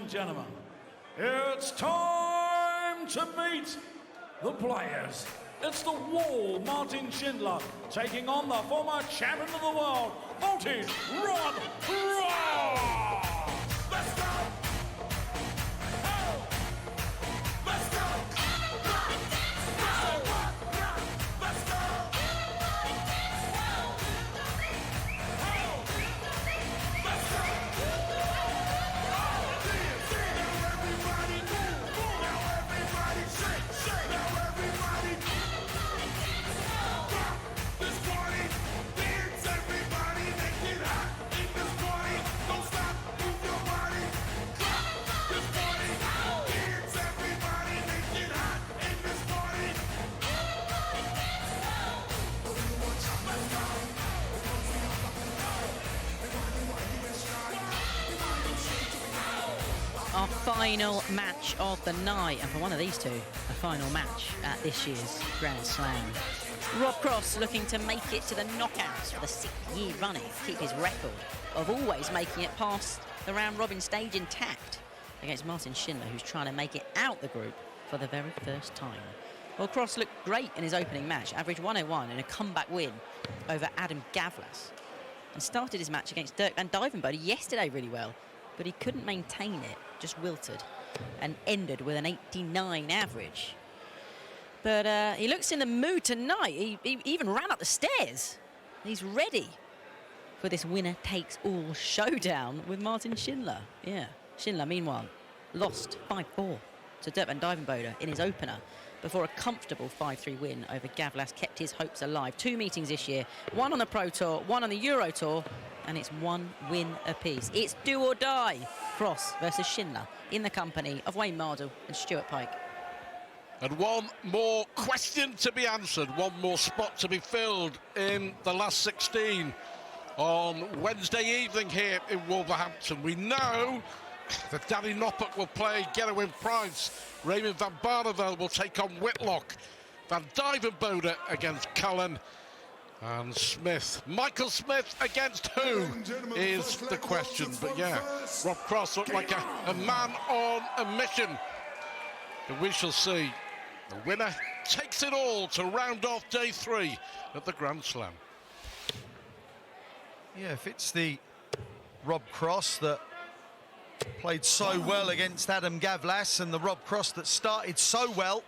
and gentlemen, it's time to meet the players. It's the Wall, Martin Schindler, taking on the former champion of the world, Voltage, Rob Cross. Let's go! Our final match of the night, and for one of these two, a final match at this year's Grand Slam. Rob Cross looking to make it to the knockouts for the 6th year running, keep his record of always making it past the round robin stage intact against Martin Schindler, who's trying to make it out the group for the very first time. Well, Cross looked great in his opening match, averaged 101 in a comeback win over Adam Gavlas, and started his match against Dirk van Dijvenbode yesterday really well, but he couldn't maintain it, just wilted, and ended with an 89 average. But he looks in the mood tonight. He even ran up the stairs. He's ready for this winner-takes-all showdown with Martin Schindler. Yeah, Schindler, meanwhile, lost 5-4 to Dirk van Dijvenbode in his opener before a comfortable 5-3 win over Gavlas kept his hopes alive. 2 meetings this year, one on the Pro Tour, one on the Euro Tour, and it's 1 win apiece. It's do or die. Cross versus Schindler in the company of Wayne Mardle and Stuart Pike. And one more question to be answered, one more spot to be filled in the last 16 on Wednesday evening here in Wolverhampton. We know that Danny Noppert will play Gerwin Price. Raymond van Barneveld will take on Whitlock. Van Dijvenbode against Cullen. And Smith. Michael Smith against who is the question. But yeah, Rob Cross looked like a man on a mission. And we shall see. The winner takes it all to round off day 3 of the Grand Slam. Yeah, if it's the Rob Cross that played so well against Adam Gavlas, and the Rob Cross that started so well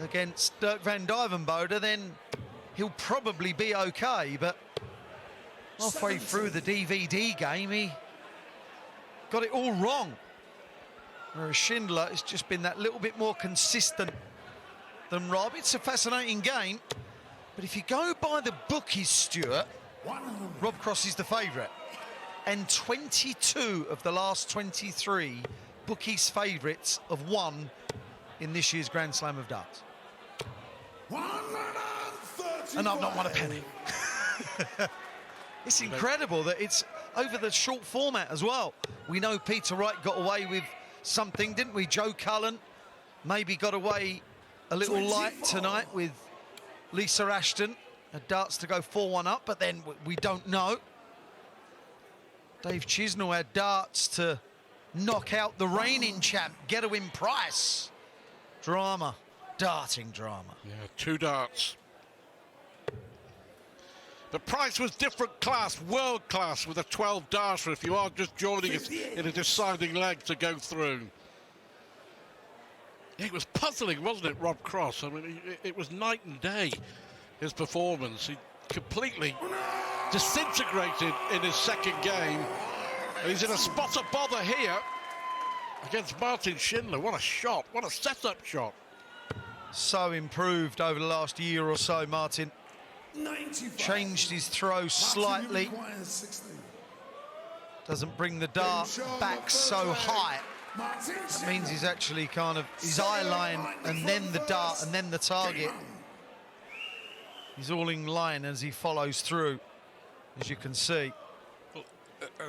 against Dirk van Dijvenbode, then he'll probably be okay. But halfway through the DVD game, he got it all wrong. Whereas Schindler has just been that little bit more consistent than Rob. It's a fascinating game, but if you go by the bookies, Stuart, Rob Cross is the favourite. And 22 of the last 23 bookies' favourites have won in this year's Grand Slam of Darts. And I've not won a penny. It's incredible that it's over the short format as well. We know Peter Wright got away with something, didn't we? Joe Cullen maybe got away a little light tonight with Lisa Ashton. Had darts to go 4-1 up, but then we don't know. Dave Chisnell had darts to knock out the reigning champ, Gerwin Price. Drama, darting drama. Yeah, 2 darts. The Price was different class, world class, with a 12 darter if you are just joining us in a deciding leg to go through. It was puzzling, wasn't it, Rob Cross? I mean, it was night and day, his performance. He completely disintegrated in his second game. And he's in a spot of bother here against Martin Schindler. What a shot, what a setup shot. So improved over the last year or so, Martin. Changed his throw slightly. Doesn't bring the dart back so high. That means he's actually kind of his eye line and then the dart and then the target. He's all in line as he follows through, as you can see. Well,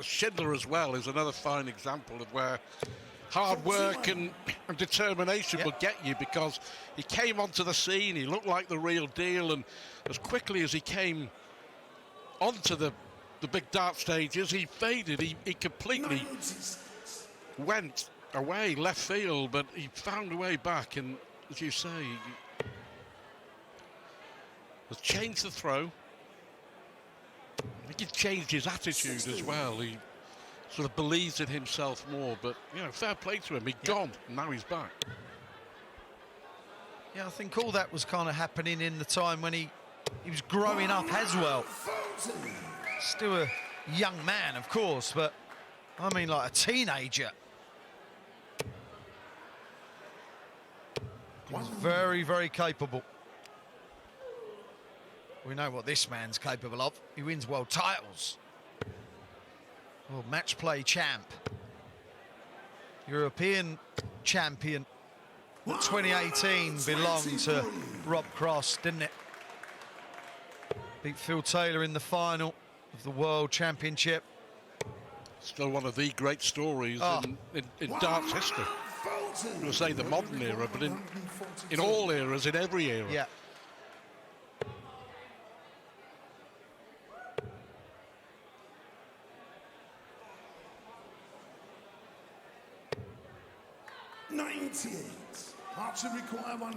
Schindler as well is another fine example of where hard work and determination will get you, because he came onto the scene, he looked like the real deal, and as quickly as he came onto the big dart stages, he faded. He completely went away left field, but he found a way back, and as you say, has changed the throw. I think he's changed his attitude as well. He sort of believes in himself more, but, you know, fair play to him. He'd gone, and now he's back. Yeah, I think all that was kind of happening in the time when he was growing up as well. Still a young man, of course, but I mean like a teenager. He's very, very capable. We know what this man's capable of. He wins world titles. Well, match play champ. European champion. The 2018 belonged to Rob Cross, didn't it? Beat Phil Taylor in the final of the World Championship. Still one of the great stories in darts history. I'm going to say the modern era, but in all eras, in every era. Yeah.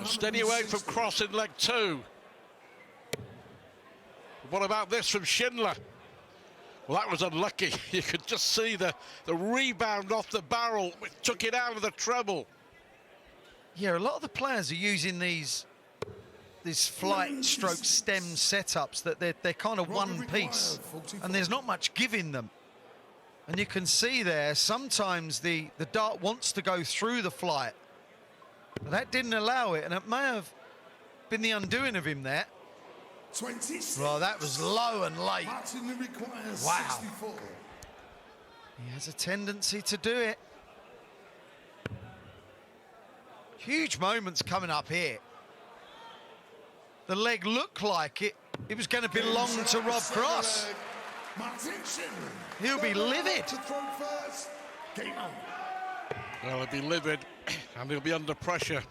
Steady away from Cross in leg 2. What about this from Schindler? Well, that was unlucky. You could just see the rebound off the barrel, which took it out of the treble. Yeah, a lot of the players are using these flight stroke stem setups that they're kind of one piece, and there's not much giving them. And you can see there, sometimes the dart wants to go through the flight. But that didn't allow it, and it may have been the undoing of him there. 26. Well, that was low and late. Wow. 64. He has a tendency to do it. Huge moments coming up here. The leg looked like it was going to belong to Rob Cross. He'll be livid. Well, he'll be livid, and he'll be under pressure.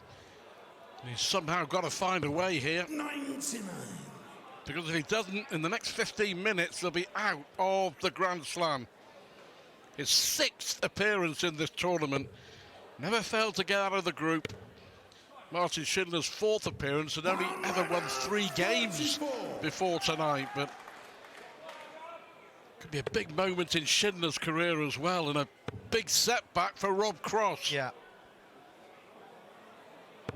He's somehow got to find a way here. 99. Because if he doesn't, in the next 15 minutes, they'll be out of the Grand Slam. His 6th appearance in this tournament. Never failed to get out of the group. Martin Schindler's 4th appearance, and only ever won 3 games before tonight. But could be a big moment in Schindler's career as well, and a big setback for Rob Cross. Yeah.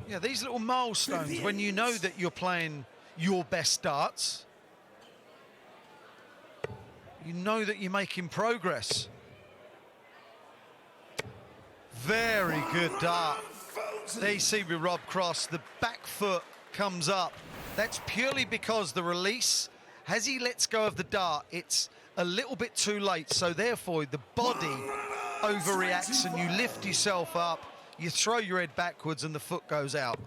Yeah, these little milestones, when you know that you're playing your best darts, you know that you're making progress. Very good dart. There you see with Rob Cross, the back foot comes up. That's purely because the release, as he lets go of the dart, it's a little bit too late, so therefore the body overreacts and you lift yourself up, you throw your head backwards and the foot goes out.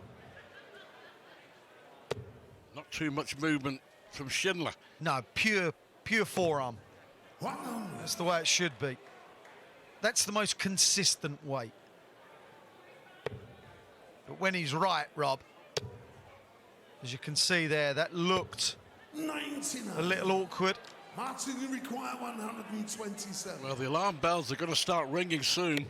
Not too much movement from Schindler. No, pure forearm. That's the way it should be. That's the most consistent way. But when he's right, Rob, as you can see there, that looked 99. A little awkward. Martin, you require 127. Well, the alarm bells are going to start ringing soon.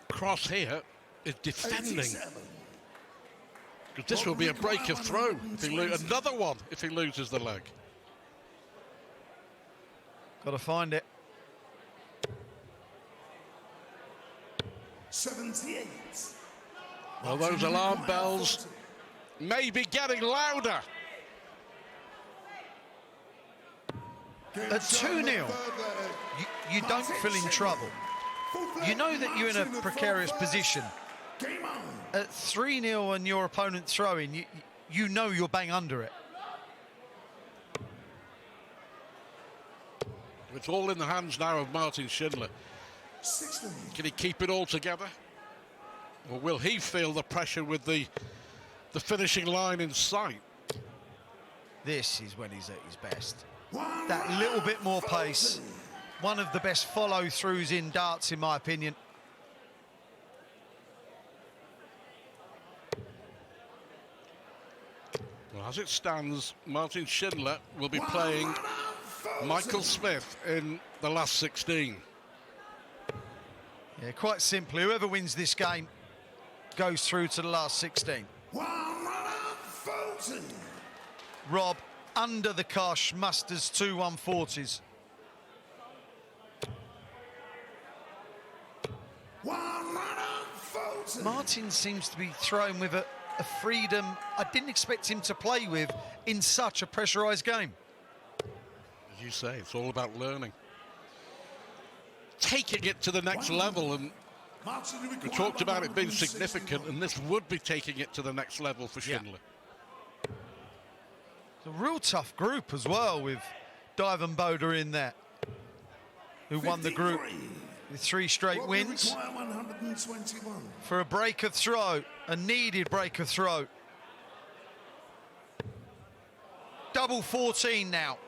Cross here is defending. Because this will be a break of throw. If he another one if he loses the leg. Got to find it. 78. Well, those alarm bells may be getting louder. At 2-0, you don't feel in trouble. You know that you're in a precarious position. At 3-0 and your opponent throwing, you know you're bang under it. It's all in the hands now of Martin Schindler. Can he keep it all together? Or will he feel the pressure with the finishing line in sight? This is when he's at his best. That little bit more pace. One of the best follow-throughs in darts, in my opinion. Well, as it stands, Martin Schindler will be playing Michael Smith in the last 16. Yeah, quite simply, whoever wins this game goes through to the last 16. Rob, under the cosh, musters 2 140s. Martin seems to be thrown with a freedom I didn't expect him to play with in such a pressurised game. As you say, it's all about learning. Taking it to the next level, and we talked about it being significant, and this would be taking it to the next level for Schindler. It's a real tough group as well, with Dive Boda in there, who won the group with 3 straight wins. For a break of throw, a needed break of throw. Double 14 now.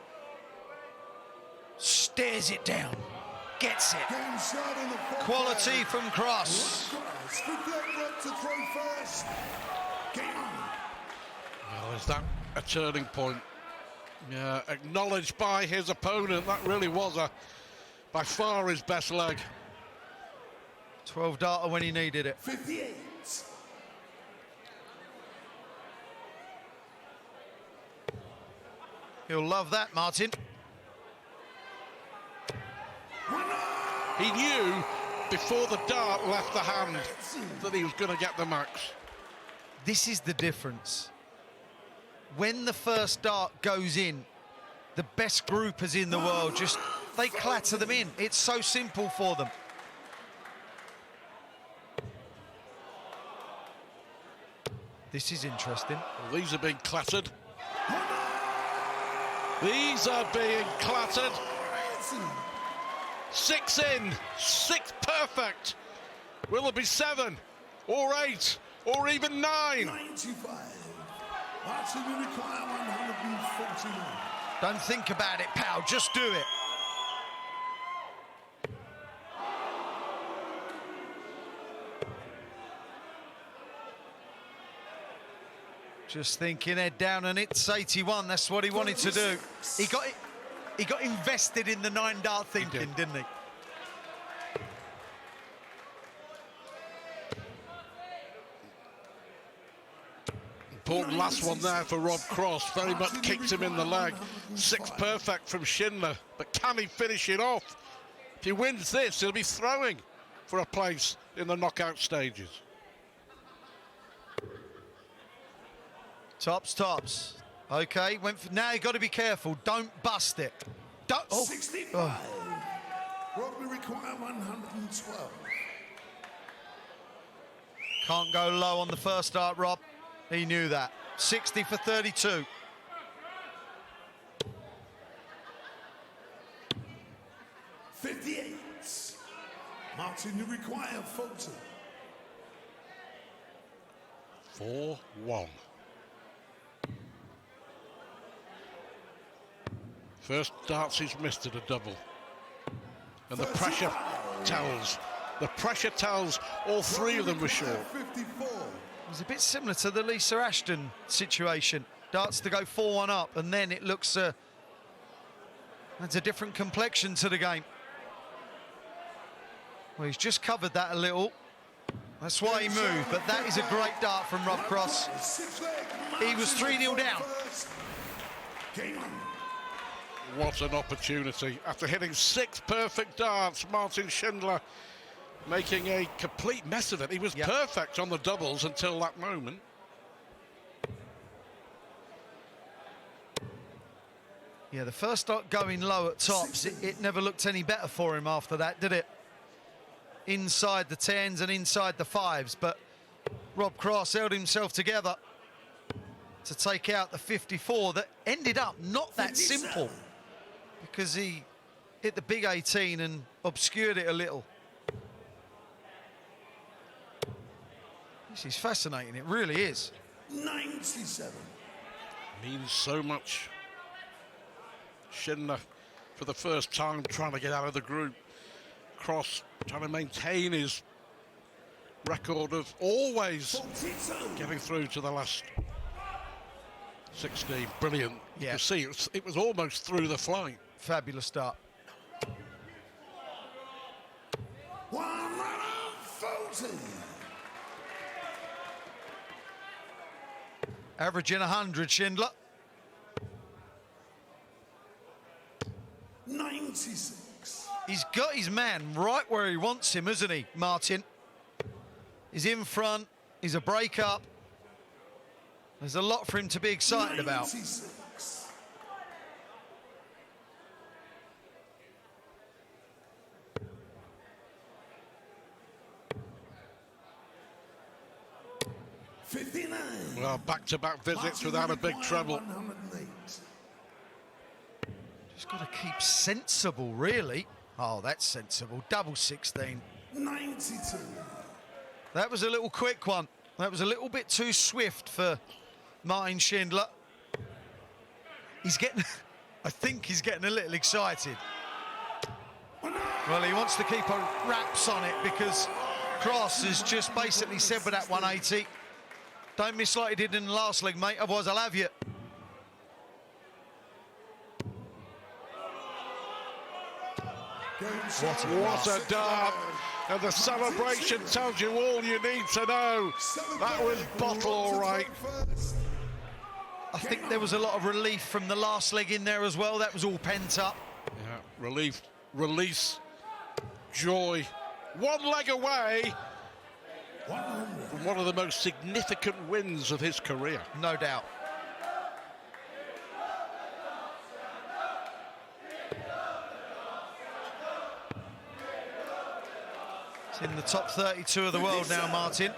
Stares it down. Gets it. Quality from Cross. Well, is that a turning point? Yeah, acknowledged by his opponent. That really was by far his best leg. 12 darter when he needed it. 58. He'll love that, Martin. He knew before the dart left the hand that he was going to get the max. This is the difference. When the first dart goes in, the best groupers in the world they clatter them in. It's so simple for them. This is interesting. Well, these are being clattered. These are being clattered. 6 in, 6 perfect. Will it be 7 or 8 or even 9? 95. Martin will require 149. Don't think about it, pal. Just do it. Just thinking head down, and it's 81. That's what he wanted to do. He got invested in the 9 dart thinking, didn't he? Important last one there for Rob Cross. Very much kicked him in the leg. 6 perfect from Schindler, but can he finish it off? If he wins this, he'll be throwing for a place in the knockout stages. Tops. Okay, now you got to be careful. Don't bust it. Don't. Oh. 65. Rob will require 112. Can't go low on the first dart, Rob. He knew that. 60 for 32. $58. Martin, you require Fulton. 4-1. First darts he's missed at a double. And the pressure tells. The pressure tells all 3 of them were short. 54. It was a bit similar to the Lisa Ashton situation. Darts to go 4-1 up, and then it looks there's a different complexion to the game. Well, he's just covered that a little. That's why he moved, but that is a great dart from Rob Cross. He was 3-0 down. What an opportunity. After hitting 6 perfect darts, Martin Schindler making a complete mess of it. He was perfect on the doubles until that moment. Yeah, the first dart going low at tops, it never looked any better for him after that, did it? Inside the 10s and inside the 5s, but Rob Cross held himself together to take out the 54 that ended up not that simple, because he hit the big 18 and obscured it a little. This is fascinating, it really is. 97. Means so much. Schindler, for the first time, trying to get out of the group. Cross trying to maintain his record of always getting through to the last 16. Brilliant. You can see it was almost through the flight. Fabulous start. Averaging 100, Schindler. 96. He's got his man right where he wants him, isn't he, Martin? He's in front. He's a break-up. There's a lot for him to be excited about. 96. Well, back-to-back visits without a big treble. Just got to keep sensible, really. Oh, that's sensible. Double 16. 92. That was a little quick one. That was a little bit too swift for Martin Schindler. He's getting, I think he's getting a little excited. Well, he wants to keep a wraps on it because Cross has just basically said with that 180, don't miss like he did in the last leg, mate, otherwise I'll have you. What a dart. And the celebration tells you all you need to know. That was bottle all right. I think there was a lot of relief from the last leg in there as well. That was all pent up. Yeah, relief, release, joy. One leg away from one of the most significant wins of his career. No doubt. He's in the top 32 of the world now, Martin.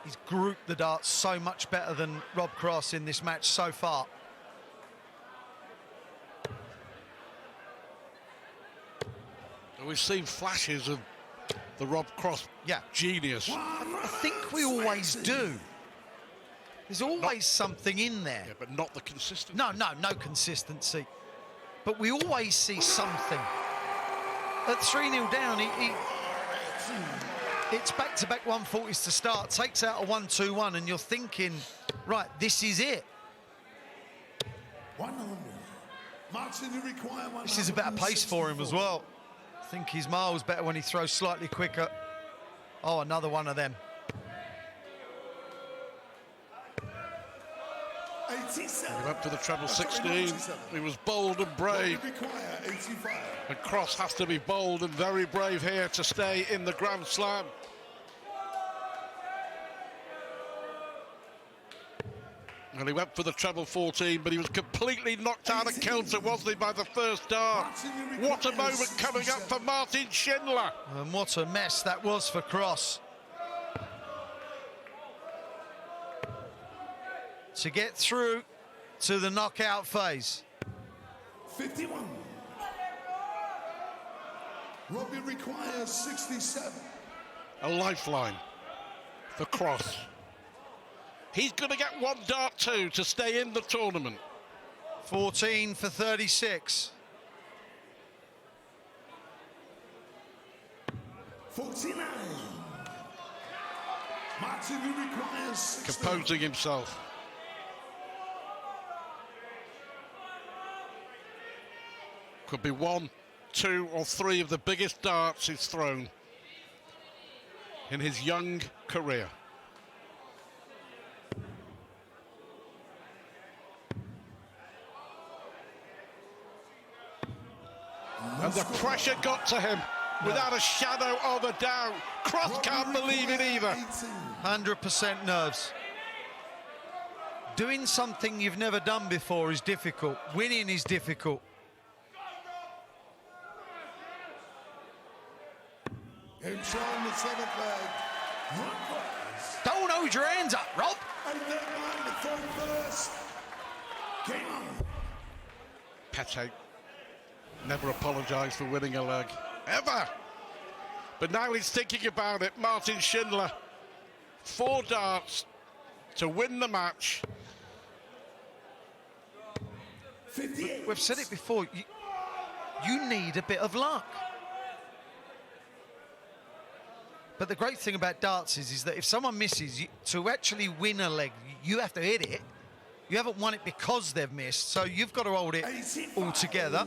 He's grouped the darts so much better than Rob Cross in this match so far. We've seen flashes of the Rob Cross genius. I think we always do. There's always something in there. Yeah, but not the consistency. No consistency. But we always see something. At 3-0 down, it's back-to-back 140s to start, takes out a 1-2-1, and you're thinking, right, this is it. 100. Martin, you require 100. This is a better pace for him as well. I think he's miles better when he throws slightly quicker. Oh, another one of them. 87. He went for the treble 16. He was bold and brave. Require 85. And Cross has to be bold and very brave here to stay in the Grand Slam. And he went for the treble 14, but he was completely knocked out of kilter, wasn't he, by the first dart? What a moment coming up for Martin Schindler. And what a mess that was for Cross. To get through to the knockout phase. 51. Robbie requires 67. A lifeline for Cross. He's going to get one dart too to stay in the tournament. 14 for 36. 49. Martin, who requires 60. Composing himself. Could be 1, 2 or 3 of the biggest darts he's thrown in his young career. And the pressure got to him without a shadow of a doubt. Cross can't believe it either. 100% nerves. Doing something you've never done before is difficult. Winning is difficult. Game showing the 7th leg. Don't hold your hands up, Rob. And then on the third first. Game on. Pete never apologised for winning a leg, ever. But now he's thinking about it. Martin Schindler, 4 darts to win the match. We've said it before, you need a bit of luck. But the great thing about darts is that if someone misses, to actually win a leg, you have to hit it. You haven't won it because they've missed, so you've got to hold it all together.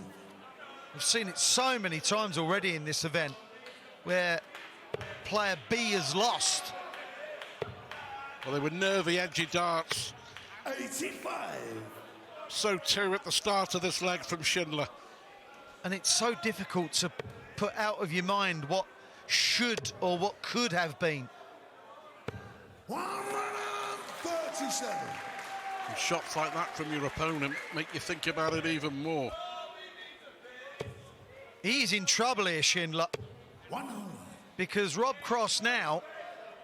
We've seen it so many times already in this event where player B has lost. Well, they were nervy, edgy darts. 85. So too at the start of this leg from Schindler. And it's so difficult to put out of your mind what should or what could have been. 137. And shots like that from your opponent make you think about it even more. He's in trouble here, Schindler, 100. because Rob Cross now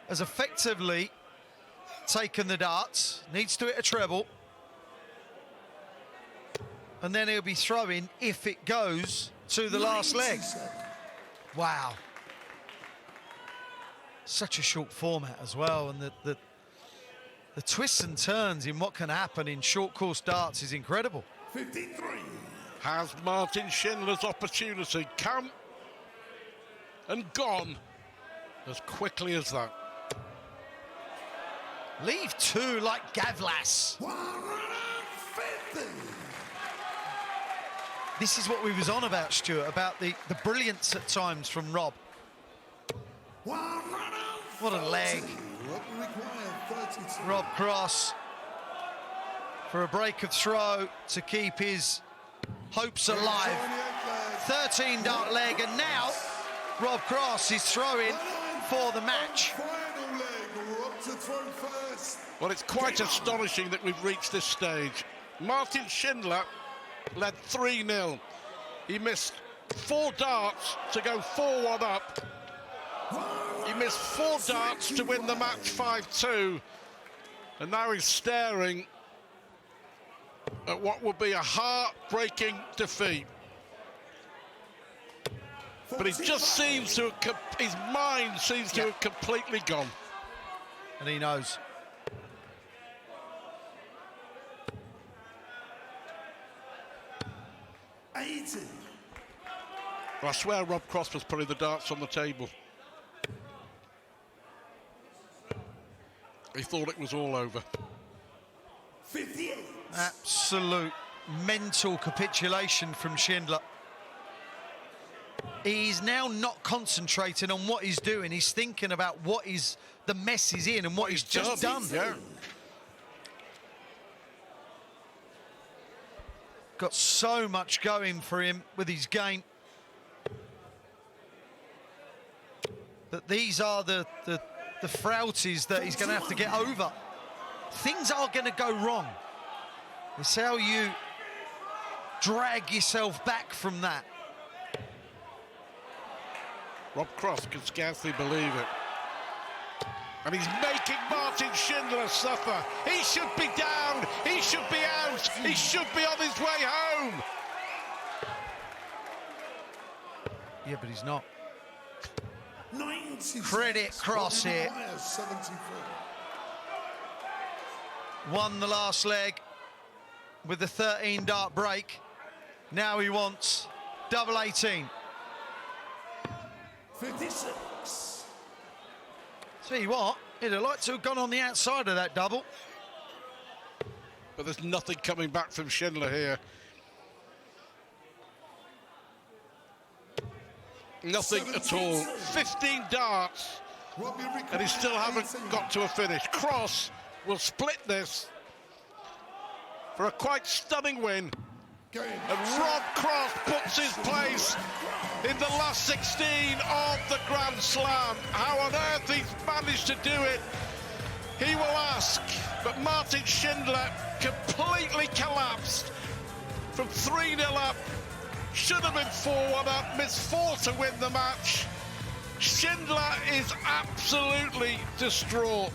has effectively taken the darts, needs to hit a treble, and then he'll be throwing if it goes to the last leg. Wow. Such a short format as well, and the twists and turns in what can happen in short course darts is incredible. 53. Has Martin Schindler's opportunity come and gone as quickly as that? Leave two like Gavlas. 150. This is what we was on about, Stuart, about the brilliance at times from Rob. 130. What a leg. Rob required 32. Rob Cross for a break of throw to keep his hopes alive. 13 dart leg, and now Rob Cross is throwing for the match. Final leg. Rob to throw first. Well, it's quite astonishing that we've reached this stage. Martin Schindler led 3-0. He missed 4 darts to go 4-1 up. He missed 4 darts to win the match 5-2. And now he's staring at what would be a heartbreaking defeat. But he just seems to have, his mind seems to have completely gone. And he knows. I swear Rob Cross was putting the darts on the table. He thought it was all over. 58. Absolute mental capitulation from Schindler. He's now not concentrating on what he's doing. He's thinking about what the mess he's in and what he's just done. Yeah. Got so much going for him with his game. That these are the frailties that he's going to have to get over. Things are going to go wrong. It's how you drag yourself back from that. Rob Cross can scarcely believe it. And he's making Martin Schindler suffer. He should be down. He should be out. He should be on his way home. Yeah, but he's not. 90. Credit Cross here. 74. Won the last leg with the 13 dart break. Now he wants double 18. 56. Tell you what, he'd have liked to have gone on the outside of that double. But there's nothing coming back from Schindler here. Nothing at all. 15 darts, and he still hasn't got to a finish. Cross will split this for a quite stunning win. And Rob Cross puts his place in the last 16 of the Grand Slam. How on earth he's managed to do it, he will ask. But Martin Schindler completely collapsed from 3-0 up. Should have been 4-1 up, missed 4 to win the match. Schindler is absolutely distraught.